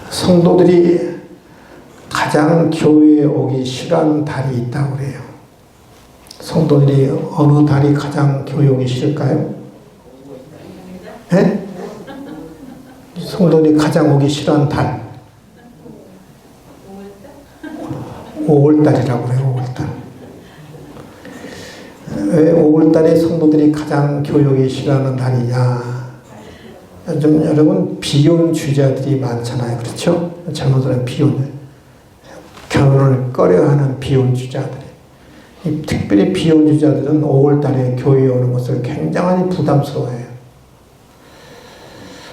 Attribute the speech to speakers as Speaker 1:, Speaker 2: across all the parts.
Speaker 1: 성도들이 가장 교회에 오기 싫어하는 달이 있다고 그래요. 성도들이 어느 달이 가장 교회에 오기 싫을까요? 네? 성도들이 가장 오기 싫어하는 달. 5월달이라고 그래요. 5월달. 왜 5월달에 성도들이 가장 교회에 오기 싫어하는 달이냐? 요즘 여러분 비혼주의자들이 많잖아요. 그렇죠? 젊은이들은 결혼을 꺼려하는 비혼주의자들이. 특별히 비혼주의자들은 5월달에 교회에 오는 것을 굉장히 부담스러워해요.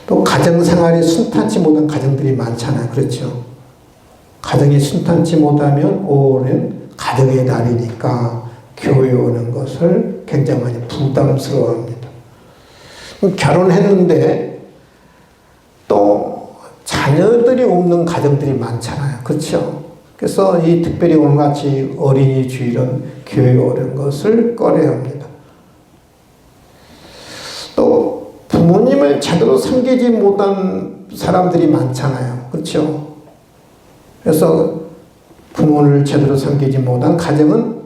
Speaker 1: 또 가정생활이 순탄치 못한 가정들이 많잖아요. 그렇죠? 가정이 순탄치 못하면 5월은 가정의 달이니까 교회에 오는 것을 굉장히 많이 부담스러워합니다. 결혼했는데 또 자녀들이 없는 가정들이 많잖아요. 그렇죠? 그래서 이 특별히 오늘같이 어린이 주일은 교회에 오는 것을 꺼려합니다. 또 부모님을 제대로 섬기지 못한 사람들이 많잖아요. 그렇죠? 그래서 부모를 제대로 섬기지 못한 가정은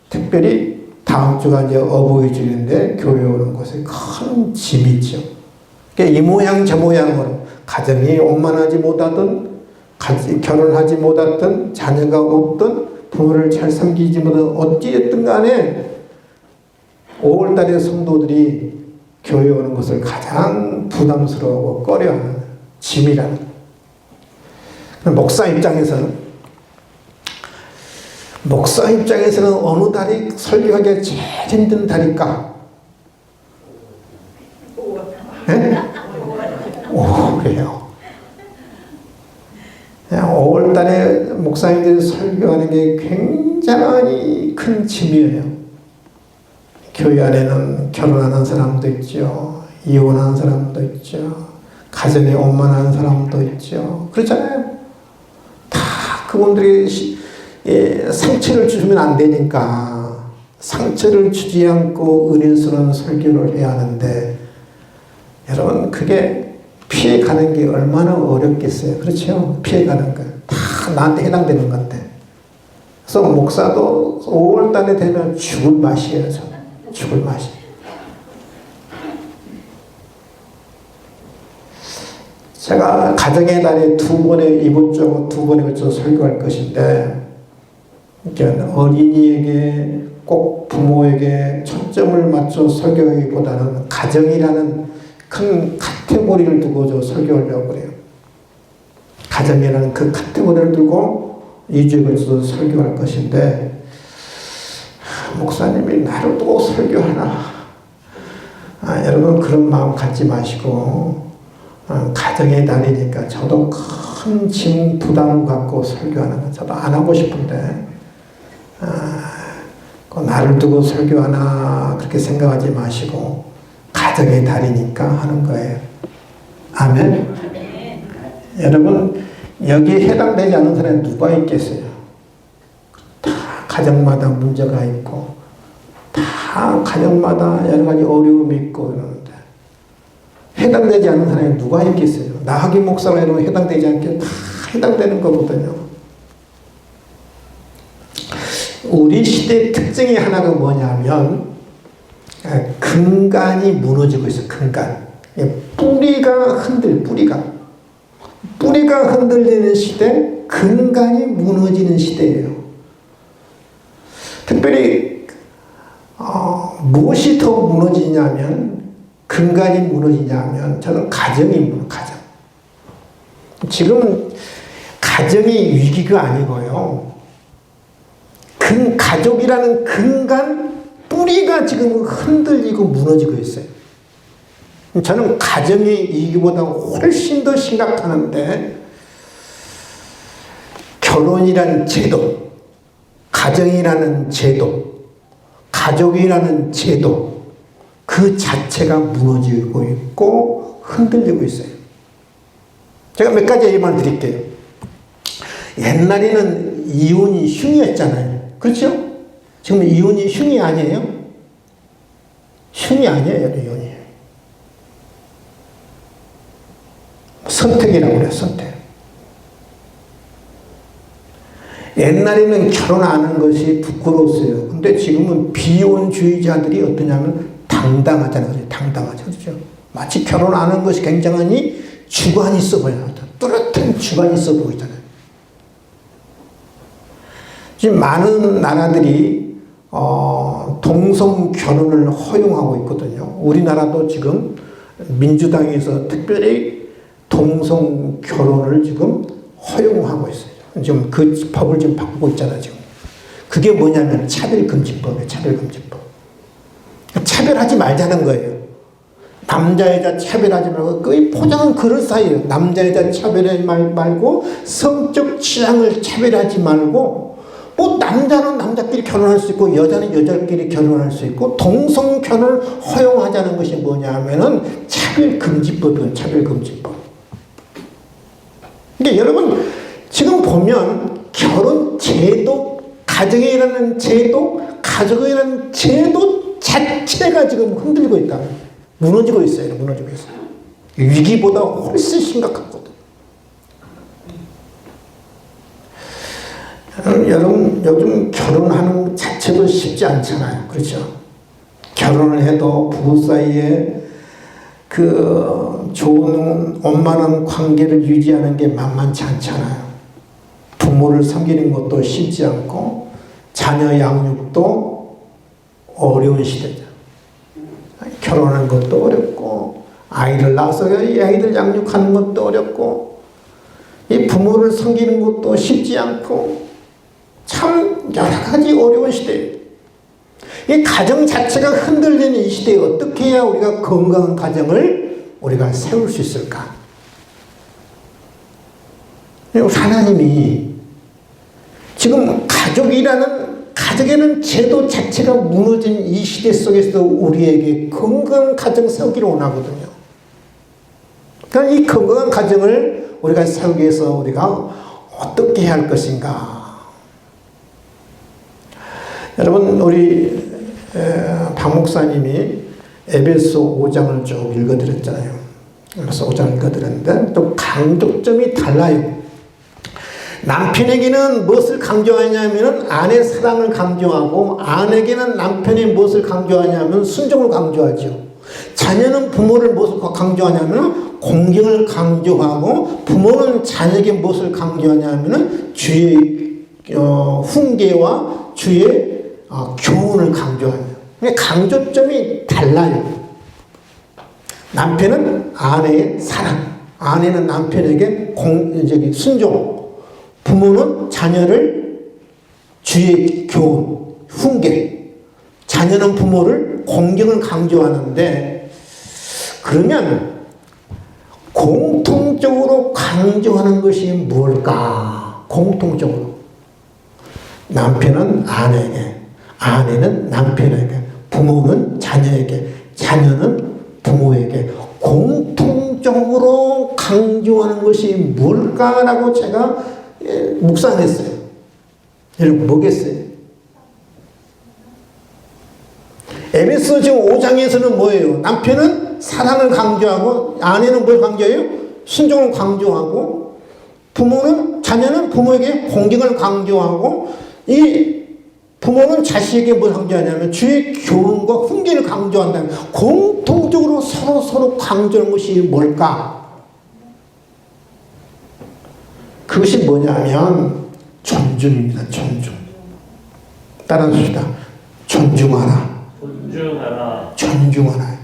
Speaker 1: 특별히 다음 주가 이제 어버이 주일인데 교회에 오는 것에 큰 짐이죠. 이 모양 저 모양으로 가정이 원만하지 못하든 결혼하지 못했든 자녀가 없든 부모를 잘 섬기지 못하든 어찌됐든 간에 5월달에 성도들이 교회에 오는 것을 가장 부담스러워하고 꺼려하는 짐이라는. 목사 입장에서는 어느 달이 설교하기가 제일 힘든 달일까? 네? 5월이에요. 5월달에 목사님들이 설교하는 게 굉장히 큰 짐이에요. 교회 안에는 결혼하는 사람도 있죠. 이혼한 사람도 있죠. 가정이 원만한 사람도 있죠. 그렇잖아요. 다 그분들이 상처를 주시면 안 되니까 상처를 주지 않고 은혜스러운 설교를 해야 하는데 여러분 그게 피해가는 게 얼마나 어렵겠어요. 그렇죠? 피해가는 거. 다 나한테 해당되는 건데. 그래서 목사도 5월달에 되면 죽을 맛이에요. 죽을 맛이. 제가 가정의 달에 이번 주 두 번에 걸쳐 설교할 것인데 어린이에게 꼭 부모에게 초점을 맞춰 설교하기보다는 가정이라는 큰 카테고리를 두고 설교하려고 그래요. 가정이라는 그 카테고리를 두고 2주에 걸쳐서 설교할 것인데 목사님이 나를 두고 설교하나. 여러분 그런 마음 갖지 마시고 가정의 달이니까 저도 큰 짐 부담을 갖고 설교하는 건 저도 안 하고 싶은데 나를 두고 설교하나 그렇게 생각하지 마시고 가정의 달이니까 하는 거예요. 아멘. 여러분 여기에 해당되지 않는 사람이 누가 있겠어요? 다 가정마다 문제가 있고 다 가정마다 여러 가지 어려움이 있고 그러는데 해당되지 않는 사람이 누가 있겠어요? 나학이 목사가 이러면 해당되지 않게 다 해당되는 거거든요. 우리 시대의 특징이 하나가 뭐냐면 근간이 무너지고 있어요. 근간. 뿌리가 흔들리는 시대, 근간이 무너지는 시대예요. 특별히 무엇이 더 무너지냐면 근간이 무너지냐면 저는 가정. 지금 가정이 위기가 아니고요. 가족이라는 근간 뿌리가 지금 흔들리고 무너지고 있어요. 저는 가정이 위기보다 훨씬 더 심각하는데 결혼이라는 제도, 가정이라는 제도, 가족이라는 제도 그 자체가 무너지고 있고 흔들리고 있어요. 제가 몇 가지 예만 드릴게요. 옛날에는 이혼이 흉이었잖아요. 그렇죠? 지금 이혼이 흉이 아니에요? 흉이 아니에요, 이혼이. 선택이라고 그래요, 선택. 옛날에는 결혼 안 하는 것이 부끄러웠어요. 근데 지금은 비혼주의자들이 어떠냐면 당당하잖아요. 당당하죠. 그렇죠? 마치 결혼 안 하는 것이 굉장히 주관이 있어 보여요. 뚜렷한 주관이 있어 보이잖아요. 지금 많은 나라들이 동성 결혼을 허용하고 있거든요. 우리나라도 지금 민주당에서 특별히 동성 결혼을 지금 허용하고 있어요. 지금 그 법을 지금 바꾸고 있잖아요, 지금. 그게 뭐냐면 차별금지법이에요, 차별금지법. 차별하지 말자는 거예요. 남자, 여자 차별하지 말고, 그 포장은 그럴싸해요. 남자, 여자 차별하지 말고, 성적 취향을 차별하지 말고, 뭐, 남자는 남자끼리 결혼할 수 있고, 여자는 여자끼리 결혼할 수 있고, 동성 결혼을 허용하자는 것이 뭐냐면은, 차별금지법이에요, 차별금지법. 그러니까 여러분, 지금 보면, 결혼 제도, 가정이라는 제도, 가족이라는 제도 자체가 지금 흔들리고 있다. 무너지고 있어요. 무너지고 있어요. 위기보다 훨씬 심각하거든. 여러분, 요즘 결혼하는 자체도 쉽지 않잖아요. 그렇죠? 결혼을 해도 부부 사이에 그 좋은 원만한 관계를 유지하는 게 만만치 않잖아요. 부모를 섬기는 것도 쉽지 않고 자녀 양육도 어려운 시대죠. 결혼하는 것도 어렵고 아이를 낳아서 이 아이들 양육하는 것도 어렵고 이 부모를 섬기는 것도 쉽지 않고 참 여러 가지 어려운 시대예요. 이 가정 자체가 흔들리는 이 시대에 어떻게 해야 우리가 건강한 가정을 우리가 세울 수 있을까? 하나님이 지금 가족에는 제도 자체가 무너진 이 시대 속에서도 우리에게 건강한 가정 세우기를 원하거든요. 그러니까 이 건강한 가정을 우리가 세우기 위해서 우리가 어떻게 해야 할 것인가? 여러분, 우리 박 목사님이 에베소 5장을 쭉 읽어드렸잖아요. 에베소 5장 읽어드렸는데 또 강조점이 달라요. 남편에게는 무엇을 강조하냐면 아내 사랑을 강조하고 아내에게는 남편이 무엇을 강조하냐면 순종을 강조하죠. 자녀는 부모를 무엇을 강조하냐면 공경을 강조하고 부모는 자녀에게 무엇을 강조하냐면 주의 훈계와 주의 교훈을 강조하죠. 강조점이 달라요. 남편은 아내의 사랑, 아내는 남편에게 순종, 부모는 자녀를 주의 교훈, 훈계, 자녀는 부모를 공경을 강조하는데 그러면 공통적으로 강조하는 것이 뭘까? 공통적으로 남편은 아내에게, 아내는 남편에게, 부모는 자녀에게, 자녀는 부모에게 공통적으로 강조하는 것이 뭘까라고 제가 묵상했어요. 여러분 뭐겠어요? 에베소 지금 5장에서는 뭐예요? 남편은 사랑을 강조하고 아내는 뭘 강조해요? 순종을 강조하고 자녀는 부모에게 공경을 강조하고 이 부모는 자식에게 뭘 강조하냐면 주의 교훈과 훈계를 강조한다면 공통적으로 서로 강조하는 것이 뭘까? 그것이 뭐냐면 존중입니다. 존중. 따라합시다. 존중하라. 존중하라. 존중하라.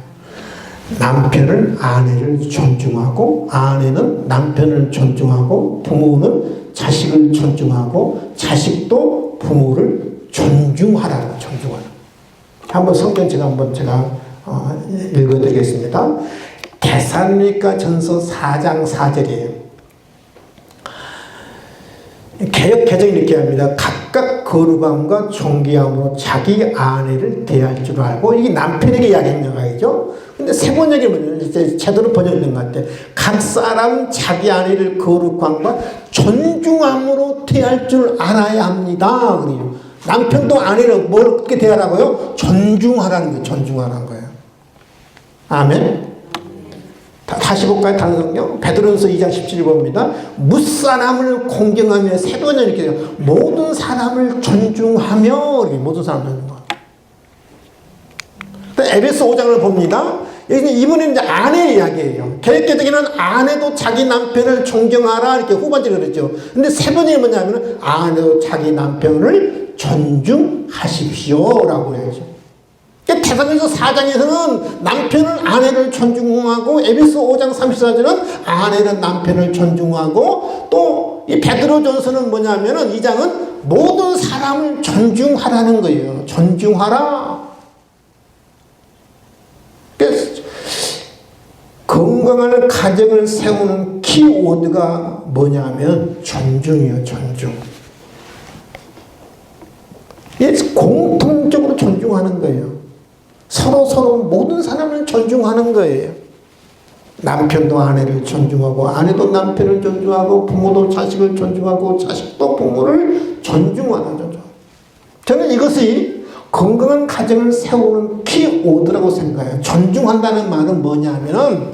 Speaker 1: 남편은 아내를 존중하고 아내는 남편을 존중하고 부모는 자식을 존중하고 자식도 부모를 존중하라. 존중하라. 한번 성경 제가 읽어드리겠습니다. 데살로니가 전서 4장 4절이에요. 개역 개정이 이렇게 합니다. 각각 거룩함과 존귀함으로 자기 아내를 대할 줄 알고, 이게 남편에게 이야기하는 거죠. 근데 세 번역이 뭐냐면 이제 제대로 번역된 것 같아요. 각 사람 자기 아내를 거룩함과 존중함으로 대할 줄 알아야 합니다. 그래요. 남편도 아내를 뭘 어떻게 대하라고요? 존중하라는 거예요. 존중하라는 거예요. 아멘. 다시 볼까요? 다른 성경? 베드로전서 2장 17절 봅니다. 무사람을 공경하며 세 번이나 이렇게 돼요. 모든 사람을 존중하며 이렇게 모든 사람을 존중하며. 에베소 5장을 봅니다. 여기는 이번에는 이제 아내 이야기예요. 개혁개정에는 아내도 자기 남편을 존경하라 이렇게 후반절에 그랬죠. 근데 세 번이 뭐냐면 아내도 자기 남편을 존중하십시오라고 해야죠. 대사전서 4장에서는 남편은 아내를 존중하고 에베소 5장 34절은 아내는 남편을 존중하고 또 이 베드로전서는 뭐냐면은 이 장은 모든 사람을 존중하라는 거예요. 존중하라. 그래서 건강한 가정을 세우는 키워드가 뭐냐면 존중이에요. 존중. 공통적으로 존중하는 거예요. 서로 모든 사람을 존중하는 거예요. 남편도 아내를 존중하고 아내도 남편을 존중하고 부모도 자식을 존중하고 자식도 부모를 존중하는 거죠. 저는 이것이 건강한 가정을 세우는 키워드라고 생각해요. 존중한다는 말은 뭐냐면은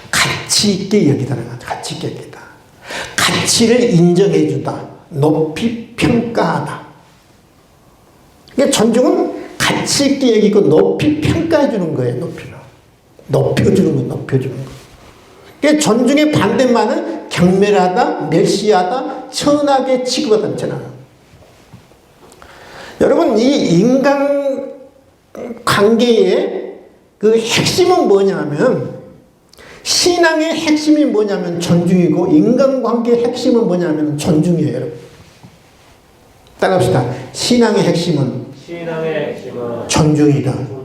Speaker 1: 가치 있게 여기다는 거죠. 가치 있게 여기다. 가치를 인정해주다. 높이 평가하다. 그러니까 존중은 가치 있게 여기고 높이 평가해 주는 거예요. 높여주는 거예요. 높여주는 거. 그러니까 존중의 반대말은 경멸하다, 멸시하다, 천하게 취급하다. 천하. 여러분 이 인간 관계의 그 핵심은 뭐냐면 신앙의 핵심이 뭐냐면 존중이고 인간관계의 핵심은 뭐냐면 존중이에요. 여러분. 따라합시다. 신앙의 핵심은 존중이다.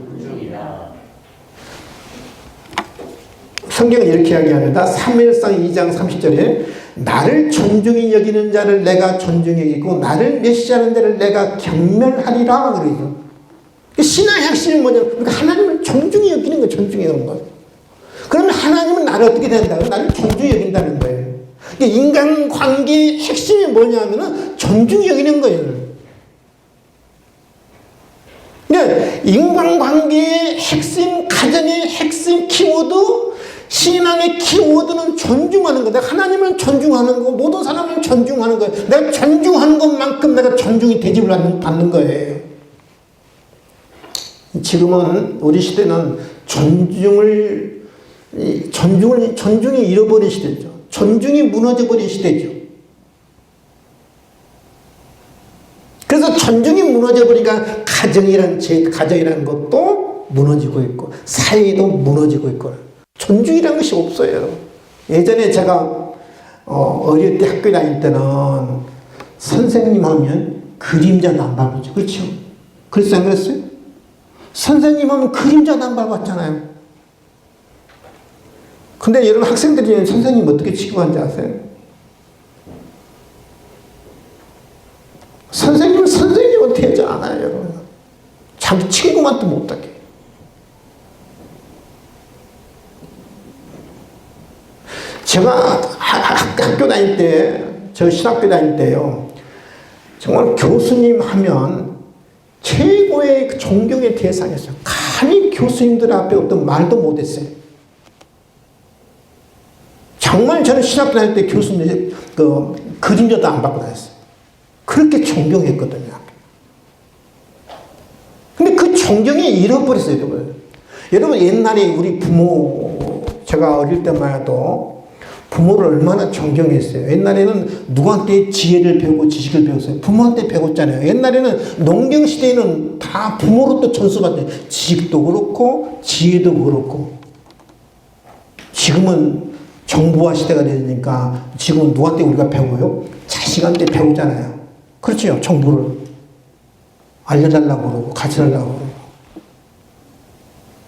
Speaker 1: 성경은 이렇게 이야기합니다. 사무엘상 2장 30절에 나를 존중히 여기는 자를 내가 존중히 여기고 나를 멸시하는 자를 내가 경멸하리라 그러죠. 신앙의 핵심이 뭐냐면 그러니까 하나님을 존중히 여기는 거예요. 존중히 여기는 거예요. 그러면 하나님은 나를 어떻게 된다? 나를 존중히 여긴다는 거예요. 그러니까 인간관계의 핵심이 뭐냐면 존중히 여기는 거예요. 인간관계의 핵심, 가정의 핵심 키워드, 신앙의 키워드는 존중하는 거예요. 내가 하나님을 존중하는 거, 모든 사람을 존중하는 거예요. 내가 존중하는 것만큼 내가 존중이 대접을 받는 거예요. 지금은 우리 시대는 존중이 잃어버린 시대죠. 존중이 무너져버린 시대죠. 그래서 존중이 무너져버리니까 가정이라는 것도 무너지고 있고 사회도 무너지고 있고 존중이라는 것이 없어요. 예전에 제가 어릴 때 학교 다닐 때는 선생님 하면 그림자도 안 밟았죠. 그렇죠? 그랬어요? 안 그랬어요? 선생님 하면 그림자도 안 밟았잖아요. 근데 여러분 학생들이 선생님 어떻게 취급하는지 아세요? 선생님은 선생님한테 하지 않아요, 여러분. 자기 친구한테 못하게. 제가 학교 다닐 때, 저 신학교 다닐 때요, 정말 교수님 하면 최고의 존경의 대상이었어요. 감히 교수님들 앞에 어떤 말도 못했어요. 정말 저는 신학교 다닐 때 교수님 그림자도 안 받고 다녔어요. 그렇게 존경했거든요. 근데 그 존경이 잃어버렸어요, 여러분. 여러분, 옛날에 우리 부모, 제가 어릴 때만 해도 부모를 얼마나 존경했어요. 옛날에는 누구한테 지혜를 배우고 지식을 배웠어요. 부모한테 배웠잖아요. 옛날에는 농경시대에는 다 부모로부터 전수받아요. 지식도 그렇고, 지혜도 그렇고. 지금은 정보화 시대가 되니까 지금은 누구한테 우리가 배워요? 자식한테 배우잖아요. 그렇죠. 정보를 알려달라고 그러고 가르쳐달라고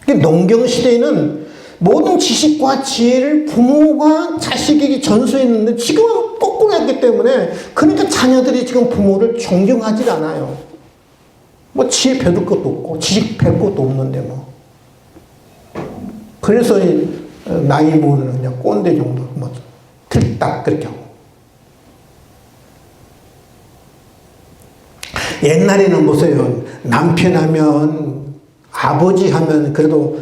Speaker 1: 그러고. 농경시대에는 모든 지식과 지혜를 부모가 자식에게 전수했는데 지금은 거꾸로 했기 때문에 그러니까 자녀들이 지금 부모를 존경하지 않아요. 뭐 지혜 배울 것도 없고 지식 배울 것도 없는데 뭐. 그래서 나이 먹으면 그냥 꼰대 정도 뭐 틀딱 그렇게 하고. 옛날에는 보세요. 남편 하면 아버지 하면 그래도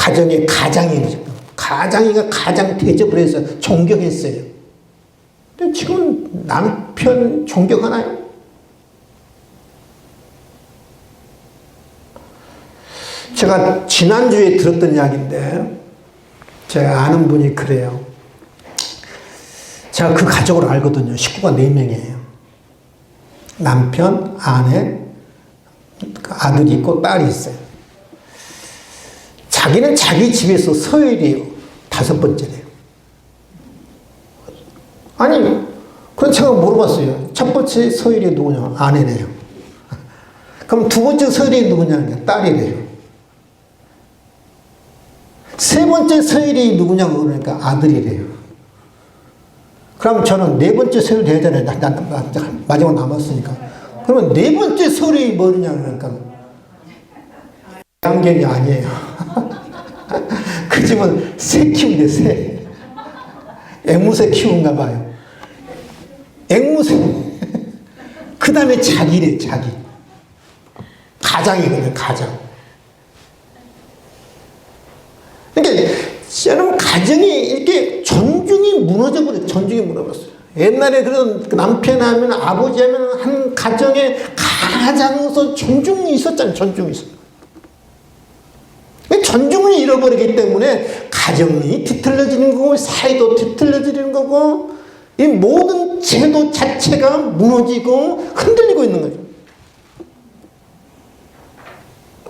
Speaker 1: 가정의 가장이죠. 가장이가 가장 대접을 해서 존경했어요. 근데 지금 남편 존경하나요? 제가 지난주에 들었던 이야기인데, 제가 아는 분이 그래요. 제가 그 가족을 알거든요. 식구가 4명이에요. 남편, 아내, 아들이 있고 딸이 있어요. 자기는 자기 집에서 서열이 5번째래요. 아니, 그럼 제가 물어봤어요. 첫 번째 서열이 누구냐? 아내래요. 그럼 두 번째 서열이 누구냐? 딸이래요. 세 번째 서열이 누구냐고 그러니까 아들이래요. 그럼 저는 네 번째 서열이 돼야 되잖아요. 마지막 남았으니까. 그러면 네 번째 서열이 뭐냐 그러니까 양견이 아니에요. 그 집은 새 키우는데 새. 앵무새 키운가 봐요. 앵무새. 그 다음에 자기래, 자기. 가장이거든요, 가장. 그러니까 여러분 가정이 이렇게 존중이 무너져 버려요. 존중이 무너졌어요. 옛날에 그런 남편 하면 아버지 하면 한 가정에 가장으로서 존중이 있었잖아요. 존중이 있었어요. 존중을 잃어버리기 때문에 가정이 뒤틀려지는 거고 사회도 뒤틀려지는 거고 이 모든 제도 자체가 무너지고 흔들리고 있는 거죠.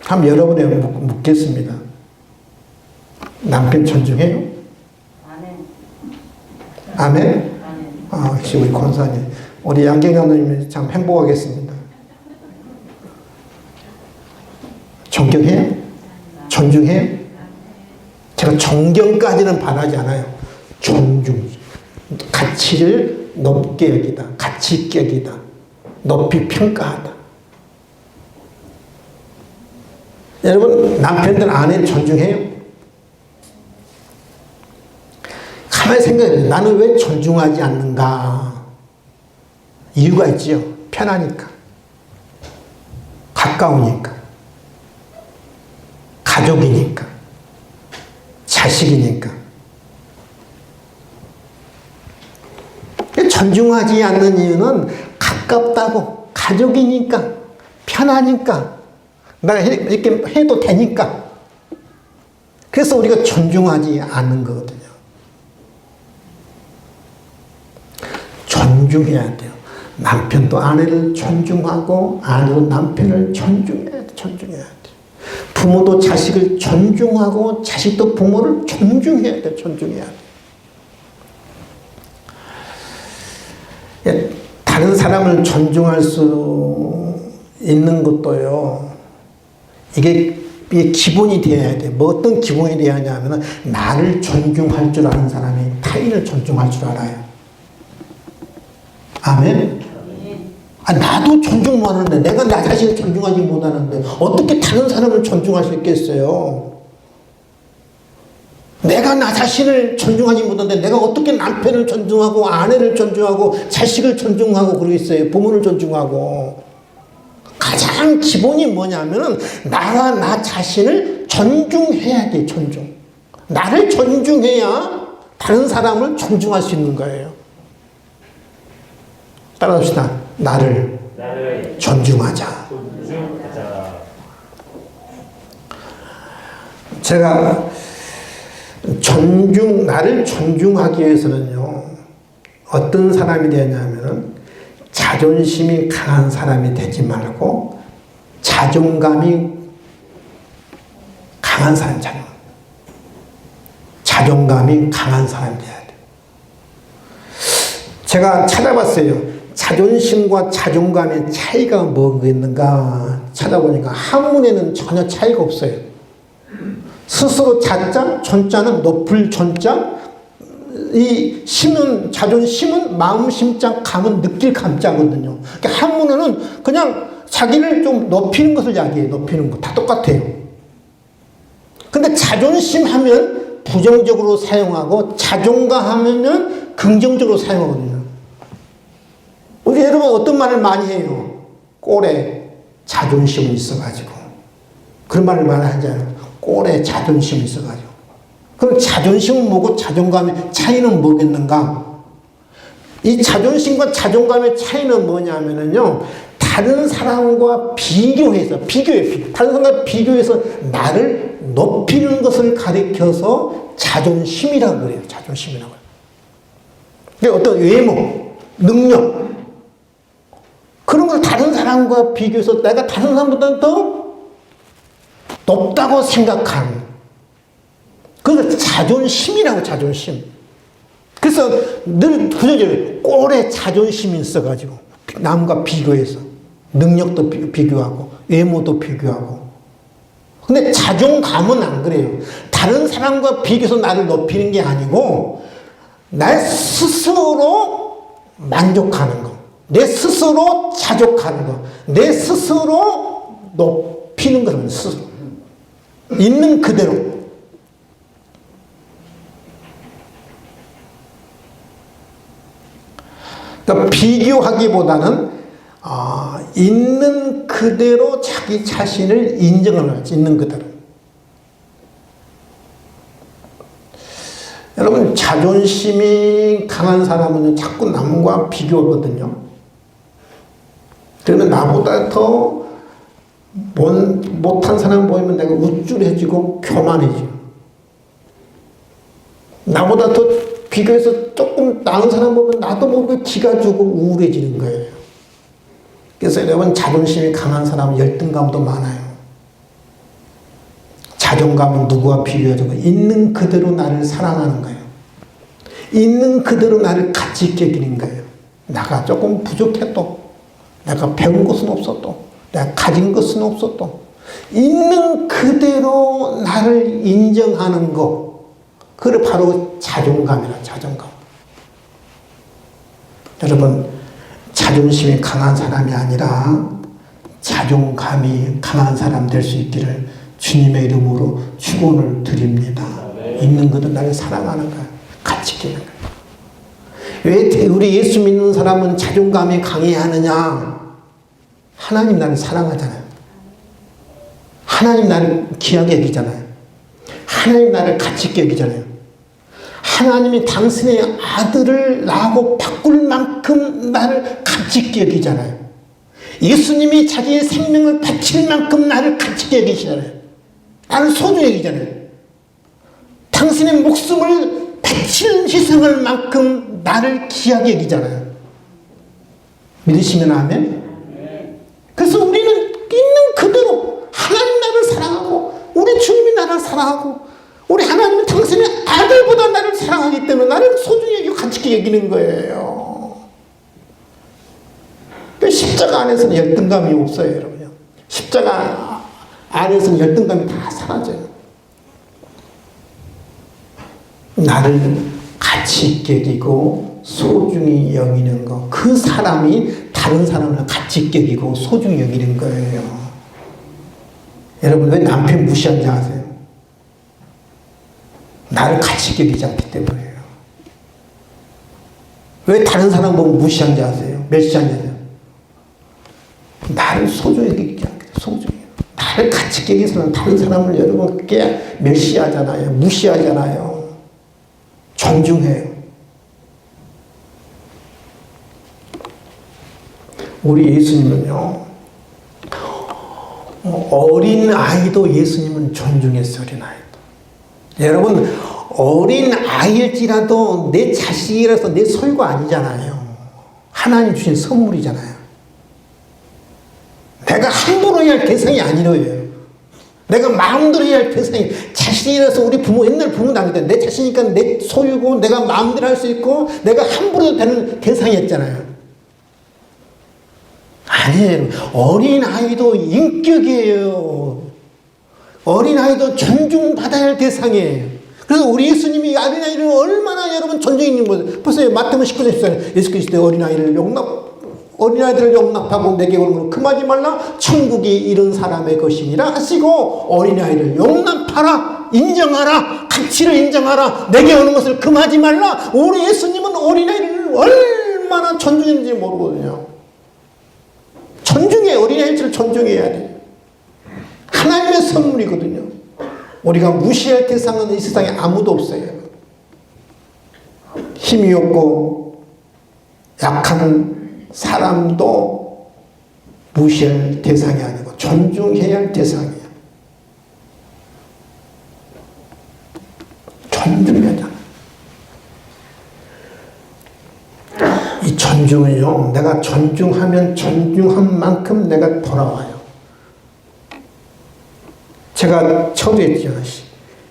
Speaker 1: 그럼 여러분에게 묻겠습니다. 남편 존중해요? 아멘? 아, 역시 우리 권사님. 우리 양경감독님이 참 행복하겠습니다. 존경해요? 존중해요? 제가 존경까지는 바라지 않아요. 존중. 가치를 높게 여기다. 가치 있게 여기다. 높이 평가하다. 여러분, 남편들 아내를 존중해요? 가만히 생각해요. 나는 왜 존중하지 않는가? 이유가 있지요. 편하니까. 가까우니까. 가족이니까. 자식이니까. 존중하지 않는 이유는 가깝다고. 가족이니까. 편하니까. 내가 이렇게 해도 되니까. 그래서 우리가 존중하지 않는 거거든요. 존중해야 돼요. 남편도 아내를 존중하고 아내도 남편을 존중해야 돼. 존중해야 돼. 부모도 자식을 존중하고 자식도 부모를 존중해야 돼. 존중해야 돼. 다른 사람을 존중할 수 있는 것도요. 이게 기본이 되어야 돼. 뭐 어떤 기본이 되어야 하냐면 나를 존중할 줄 아는 사람이 타인을 존중할 줄 알아요. 아멘? 아, 나도 존중 못하는데 내가 나 자신을 존중하지 못하는데 어떻게 다른 사람을 존중할 수 있겠어요? 내가 나 자신을 존중하지 못하는데 내가 어떻게 남편을 존중하고 아내를 존중하고 자식을 존중하고 그러겠어요? 부모를 존중하고. 가장 기본이 뭐냐면은 나가 나 자신을 존중해야 돼. 존중. 나를 존중해야 다른 사람을 존중할 수 있는 거예요. 따라합시다. 나를 존중하자. 제가 나를 존중하기 위해서는요, 어떤 사람이 되냐면은 자존심이 강한 사람이 되지 말고 자존감이 강한 사람이 자존감이 강한 사람이 돼야 돼요. 제가 찾아봤어요. 자존심과 자존감의 차이가 뭐가 있는가 찾아보니까 한문에는 전혀 차이가 없어요. 스스로 자자, 존자는 높을 존자, 이 심은, 자존심은 마음 심자, 감은 느낄 감자거든요. 그러니까 한문에는 그냥 자기를 좀 높이는 것을 이야기해요. 높이는 거. 다 똑같아요. 근데 자존심 하면 부정적으로 사용하고 자존감 하면 긍정적으로 사용하거든요. 우리 여러분 어떤 말을 많이 해요? 꼴에 자존심이 있어가지고. 그런 말을 많이 하잖아요. 꼴에 자존심이 있어가지고. 그럼 자존심은 뭐고 자존감의 차이는 뭐겠는가? 이 자존심과 자존감의 차이는 뭐냐면요. 다른 사람과 비교해서, 다른 사람과 비교해서 나를 높이는 것을 가리켜서 자존심이라고 그래요. 자존심이라고. 어떤 외모, 능력, 그런 걸 다른 사람과 비교해서 내가 다른 사람보다 더 높다고 생각하는. 그래서 자존심이라고, 자존심. 그래서 늘 구조적으로 꼴에 자존심이 있어가지고 남과 비교해서 능력도 비교하고 외모도 비교하고. 근데 자존감은 안 그래요. 다른 사람과 비교해서 나를 높이는 게 아니고 나 스스로 만족하는 거, 내 스스로 자족하는 거, 내 스스로 높이는 거는 스스로 있는 그대로. 그러니까 비교하기보다는 있는 그대로 자기 자신을 인정을 하지. 있는 그대로. 여러분, 자존심이 강한 사람은 자꾸 남과 비교하거든요. 그러면 나보다 더 못한 사람 보이면 내가 우쭐해지고 교만해지고, 나보다 더 비교해서 조금 나은 사람 보면 나도 모르게 기가 주고 우울해지는 거예요. 그래서 여러분, 자존심이 강한 사람은 열등감도 많아요. 자존감은 누구와 비교하자고 있는 그대로 나를 사랑하는 거예요. 있는 그대로 나를 가치 있게 여기는 거예요. 내가 조금 부족해도, 내가 배운 것은 없어도, 내가 가진 것은 없어도 있는 그대로 나를 인정하는 거, 그게 바로 자존감이라. 자존감. 여러분, 자존심이 강한 사람이 아니라 자존감이 강한 사람 될 수 있기를 주님의 이름으로 축원을 드립니다. 있는 그대로 나를 사랑하는 거야. 가치 있게 하는 거야. 왜 우리 예수 믿는 사람은 자존감이 강해야 하느냐? 하나님 나를 사랑하잖아요. 하나님 나를 귀하게 여기잖아요. 하나님 나를 가치 있게 여기잖아요. 하나님이 당신의 아들을 나하고 바꿀 만큼 나를 가치 있게 여기잖아요. 예수님이 자기의 생명을 바칠 만큼 나를 가치 있게 여기시잖아요. 나를 소중히 여기잖아요. 당신의 목숨을 바치는 희생할 만큼 나를 귀하게 여기잖아요. 믿으시면 아멘? 그래서 우리는 있는 그대로 하나님 나를 사랑하고 우리 주님이 나를 사랑하고 우리 하나님은 당신의 아들보다 나를 사랑하기 때문에 나를 소중히 여기고 가치 있게 여기는 거예요. 십자가 안에서는 열등감이 없어요, 여러분. 십자가 안에서는 열등감이 다 사라져요. 나를 가치 있게 여기고 소중히 여기는 거, 그 사람이 다른 사람을 가치 있게 여기고 소중히 여기는 거예요. 여러분, 왜 남편 무시하는지 아세요? 나를 가치 있게 여기지 않기 때문이에요. 왜 다른 사람 보고 무시하는지 아세요? 멸시하는지 아세요? 나를 소중히 여기지 않기 때문에. 소중히. 나를 가치 있게 여기서는 다른 사람을 여러분 꽤 멸시하잖아요. 무시하잖아요. 존중해요. 우리 예수님은요, 어린 아이도 예수님은 존중했어요. 어린 아이도. 여러분, 어린 아이일지라도 내 자식이라서 내 소유가 아니잖아요. 하나님 주신 선물이잖아요. 내가 함부로 해야 할 대상이 아니래요. 내가 마음대로 해야 할 대상이, 자신이라서 우리 부모, 옛날 부모 당할 때 내 자신이니까 내 소유고 내가 마음대로 할 수 있고 내가 함부로 되는 대상이었잖아요. 아니에요. 어린아이도 인격이에요. 어린아이도 존중받아야 할 대상이에요. 그래서 우리 예수님이 어린아이를 얼마나 여러분 존중했는 거예요. 벌써 마태복음 19장 14절 예수 그리스도의 어린아이들을 용납하고 내게 오는 걸 금하지 말라. 천국이 이런 사람의 것이니라 하시고 어린아이를 용납하라. 인정하라. 가치를 인정하라. 내게 오는 것을 금하지 말라. 우리 예수님은 어린아이를 얼마나 존중했는지 모르거든요. 존중해. 어린아이들을 존중해야 돼요. 하나님의 선물이거든요. 우리가 무시할 대상은 이 세상에 아무도 없어요. 힘이 없고 약한 사람도 무시할 대상이 아니고 존중해야 할 대상이에요. 존중해야. 이 존중은요, 내가 존중하면 존중한 만큼 내가 돌아와요. 제가 처음에 했죠.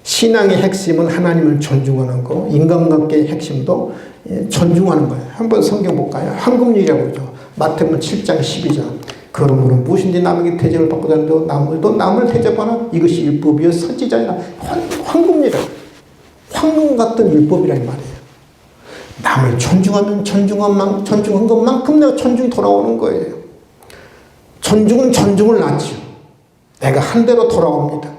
Speaker 1: 신앙의 핵심은 하나님을 존중하는 거, 인간관계의 핵심도 존중하는 거예요. 한번 성경 볼까요? 황금률이라고 그러죠. 마태복음 7장 12절. 그러므로 무엇인지 남에게 대접을 받고 다니도 남을 대접하나 이것이 율법이요 선지자니라. 황금률이에요. 황금 같은 율법이란 말이에요. 남을 존중하면 존중한 것만큼 내가 존중이 돌아오는 거예요. 존중은 존중을 낳지요. 내가 한 대로 돌아옵니다.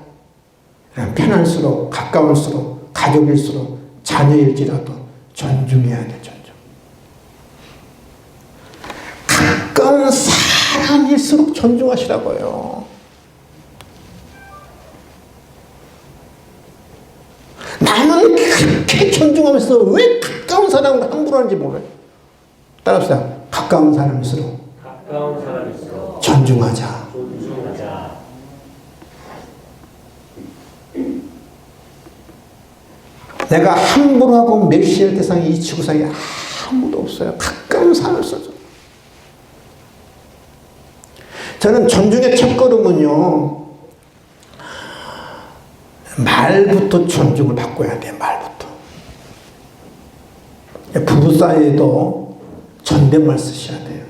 Speaker 1: 편할수록, 가까울수록, 가족일수록, 자녀일지라도 존중해야 돼, 존중. 가까운 사람일수록 존중하시라고요. 나는 그렇게 존중하면서 왜 가까운 사람을 함부로 하는지 몰라요. 따라합시다. 가까운 사람일수록 존중하자. 내가 함부로 하고 멸시할 대상이 이 지구상에 아무도 없어요. 가까운 사람일수록. 저는 존중의 첫걸음은요, 말부터 존중을 바꿔야 돼요. 말부터. 부부 사이에도 존댓말 쓰셔야 돼요.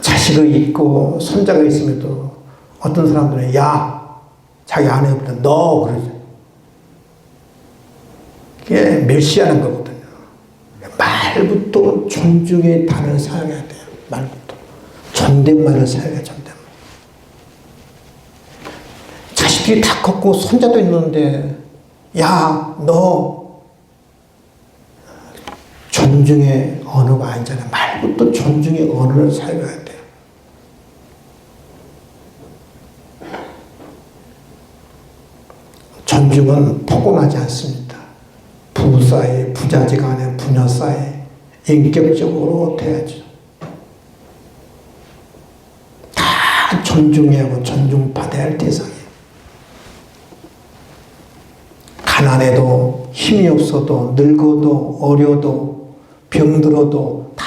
Speaker 1: 자식이 있고 손자가 있음에도 어떤 사람들은 야, 자기 아내보다 너 그러죠. 그게 멸시하는 거거든요. 말부터 존중의 단어를 사용해야 돼요. 말부터. 존댓말을 사용해야 존댓말. 자식들이 다 컸고 손자도 있는데 야, 너 존중의 언어가 아니잖아요. 말부터 존중의 언어를 사용해야 돼요. 존중은 포괄하지 않습니다. 부부 사이, 부자지간에, 부녀 사이, 인격적으로 돼야죠. 다 존중해야 하고 존중받아야 할 대상이에요. 가난해도, 힘이 없어도, 늙어도, 어려도, 병들어도 다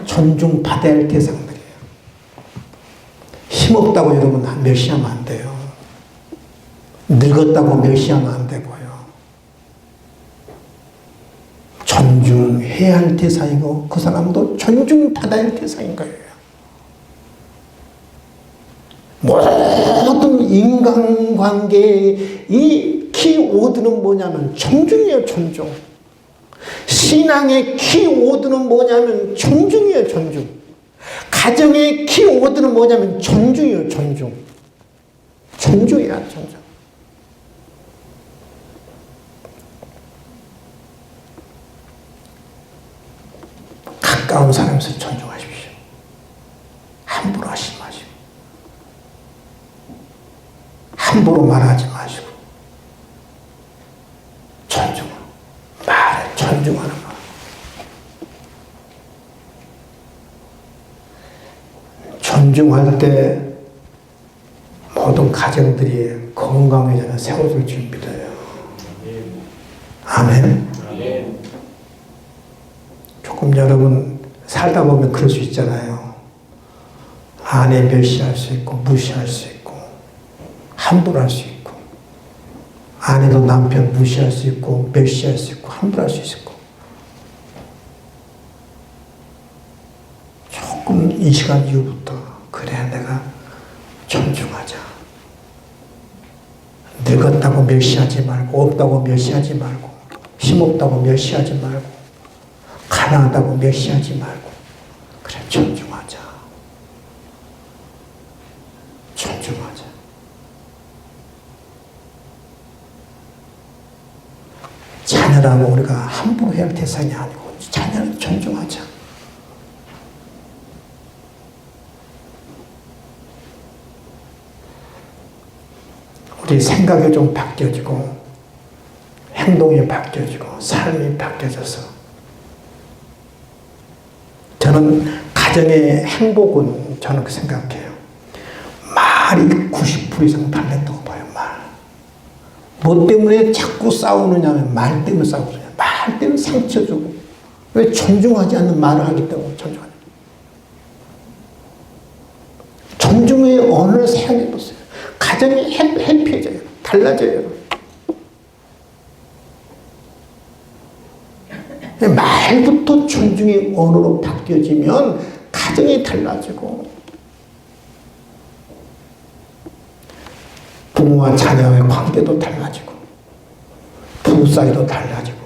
Speaker 1: 존중받아야 할 대상들이에요. 힘없다고 여러분 멸시하면 안 돼요. 늙었다고 멸시하면 안 되고요. 존중해야 할 대상이고 그 사람도 존중받아야 할 대상인 거예요. 모든 인간관계의 이 키워드는 뭐냐면 존중이에요. 존중. 신앙의 키워드는 뭐냐면 존중이에요. 존중. 가정의 키워드는 뭐냐면 존중이에요. 존중. 존중이야. 존중. 가까운 사람에서 존중하십시오. 함부로 하지 마시고, 함부로 말하지 마시고, 말을 존중하는 말. 존중할 때 모든 가정들이 건강해져서 세워질 줄 믿어요. 아멘. 조금 여러분 살다 보면 그럴 수 있잖아요. 아내 멸시할 수 있고 무시할 수 있고 함부로 할 수 있고 아내도 남편 무시할 수 있고 멸시할 수 있고 함부로 할 수 있고 조금 이 시간 이후부터 그래 내가 존중하자. 늙었다고 멸시하지 말고 없다고 멸시하지 말고 힘없다고 멸시하지 말고 가난하다고 멸시하지 말고 그래 존중하자. 존중하자. 자녀라고 우리가 함부로 해야 할 대상이 아니고 자녀를 존중하자. 우리 생각이 좀 바뀌어지고 행동이 바뀌어지고 삶이 바뀌어져서 저는 가정의 행복은 저는 그 생각해요. 말이 90% 이상 달렸다고 봐요. 말. 뭐 때문에 자꾸 싸우느냐면 말 때문에 싸우느냐. 말 때문에 상처 주고. 왜 존중하지 않는 말을 하기 때문에 존중하냐. 존중의 언어를 사용해 보세요. 가정이 해피해져요. 달라져요. 말부터 존중의 언어로 바뀌어지면 가정이 달라지고 부모와 자녀의 관계도 달라지고 부부 사이도 달라지고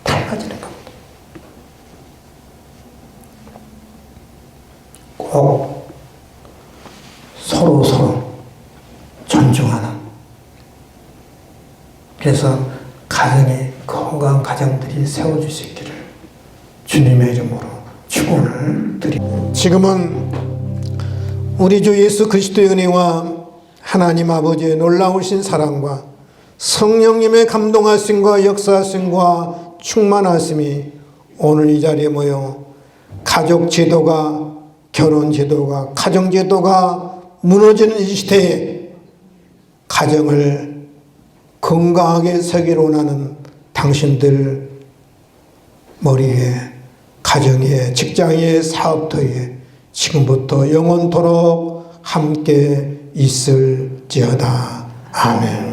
Speaker 1: 달라지는 겁니다. 꼭 서로 존중하는, 그래서 가정이 건강한 가정들이 세워질 수 있기를 주님의 이름으로 축원을 드립니다. 지금은 우리 주 예수 그리스도의 은혜와 하나님 아버지의 놀라우신 사랑과 성령님의 감동하심과 역사하심과 충만하심이 오늘 이 자리에 모여 가족 제도가, 결혼 제도가, 가정 제도가 무너지는 이 시대에 가정을 건강하게 세기로 원하는 당신들 머리에, 가정에, 직장에, 사업터에 지금부터 영원토록 함께 있을지어다. 아멘.